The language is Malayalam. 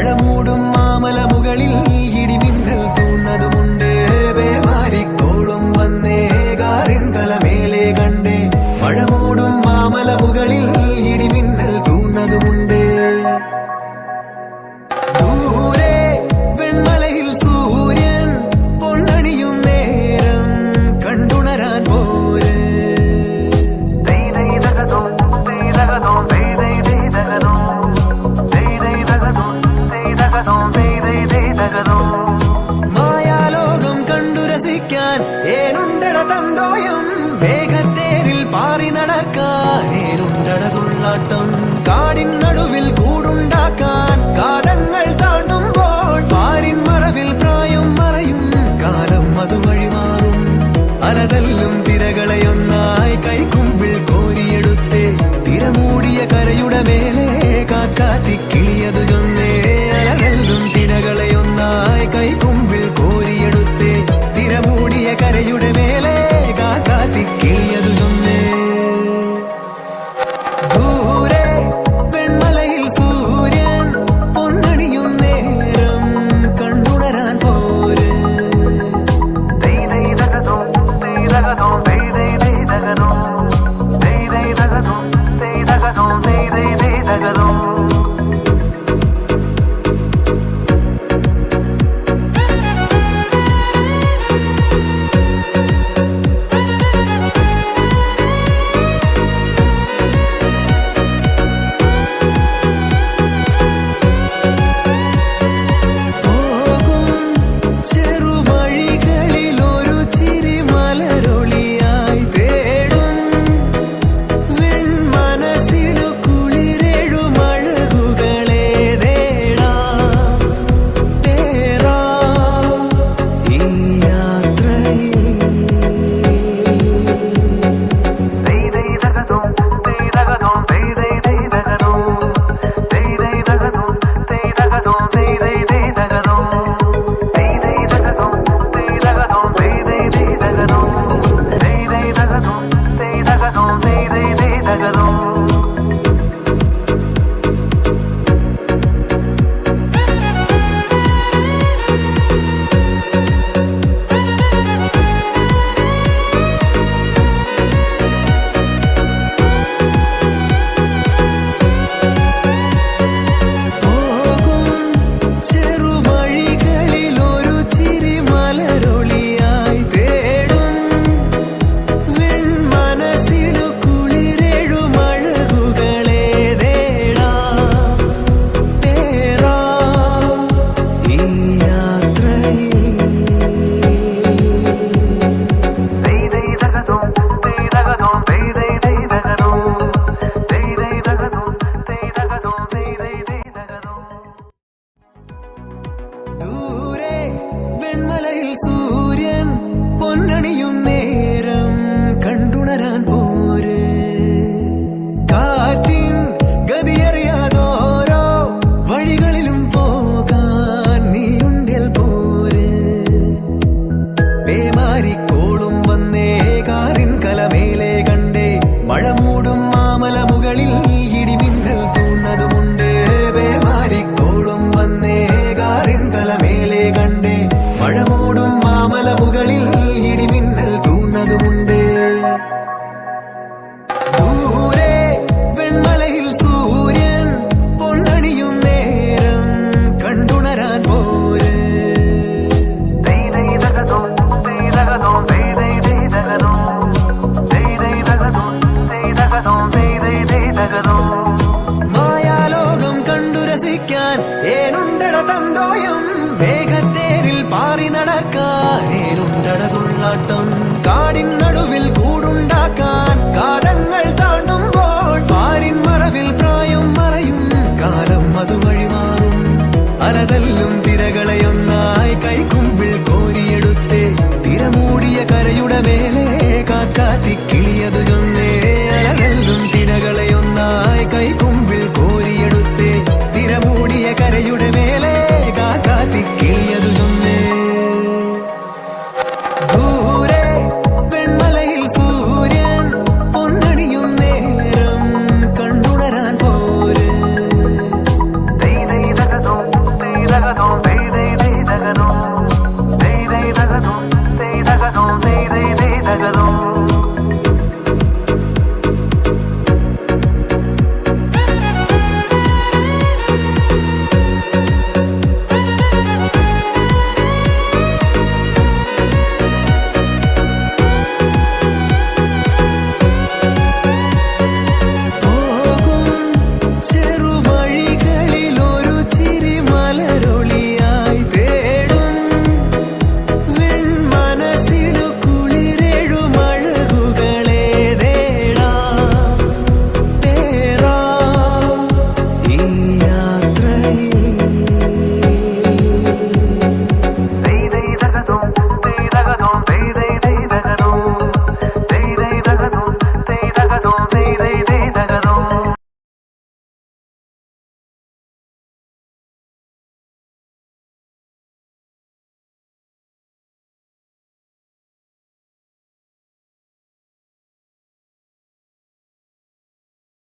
മഴമൂടും മാമല മുകളിൽ ഇടിമിന്നൽ തൂന്നതുമുണ്ട് പേമാരിക്കോളും വന്നേ കാറിൻ കലമേലെ കണ്ടേ മഴമൂടും മാമല മുകളിൽ ഇടിമിന്നൽ തൂന്നതുമുണ്ട് ദൂരെ വെൺമലയിൽ സൂര്യൻ പൊന്നണിയും നേരം കണ്ടുണരാൻ പോരെ മായാലോകം കണ്ടു രസിക്കാൻ ഏനുണ്ടട തന്തോയം മേഘത്തേരിൽ പാറി നടക്കാൻ ഏനുണ്ടട തുള്ളാട്ടം കാടിൻ നടുവിൽ കൂടുണ്ടാക്കാൻ കാലങ്ങൾ താണ്ടുമ്പോൾ പാരിൻ മറവിൽ പ്രായം മറയും കാലം അതുവഴി മാറും അലതല്ലും തിരകളെയൊന്നായി കൈക്കുമ്പിൾ കോരിയെടുത്തേ തിരമൂടിയ കരയുടെ മേലെ കാക്കാത്തി കിളിയതു ചൊന്നേ അലതല്ലും തിരകളെയൊന്നായി കൈക്കുമ്പിൾ കോരിയെടുത്തേ തിരമൂടിയ കരയുടെ മേലെ കാക്കാത്തി കിളിയതു ചൊന്നേ ദൂരെ വെൺമലയിൽ സൂര്യൻ പൊന്നണിയും നേരം കണ്ടുണരാൻ പോരെ ദൂരെ വെൺമലയിൽ സൂര്യൻ പൊന്നണിയും നേരം കണ്ടുണരാൻ പോരെ കാറ്റിൻ ഗതിയറിയാതോരോ വഴികളിലും പോകാൻ നീയുണ്ടിൽ പോരെ പേമാരിക്കോളും വന്നേ കാറിൻ കലമേലെ കണ്ടേ മഴമൂടും മാമല മുകളിൽ ഇടിമിന്നൽ തൂന്നതുമുണ്ട് പേമാരിക്കോളും വന്നേ കാറിൻ കലമേലെ കണ്ടേ മഴമൂടും മാമല മുകളിൽ ഇടിമിന്നൽ തൂന്നതുമുണ്ട് ദൂരെ വെൺമലയിൽ സൂര്യൻ പൊന്നണിയും നേരം കണ്ടുണരാൻ പോരെ മായാലോകം കണ്ടു രസിക്കാൻ ഏനുണ്ടട തന്തോയം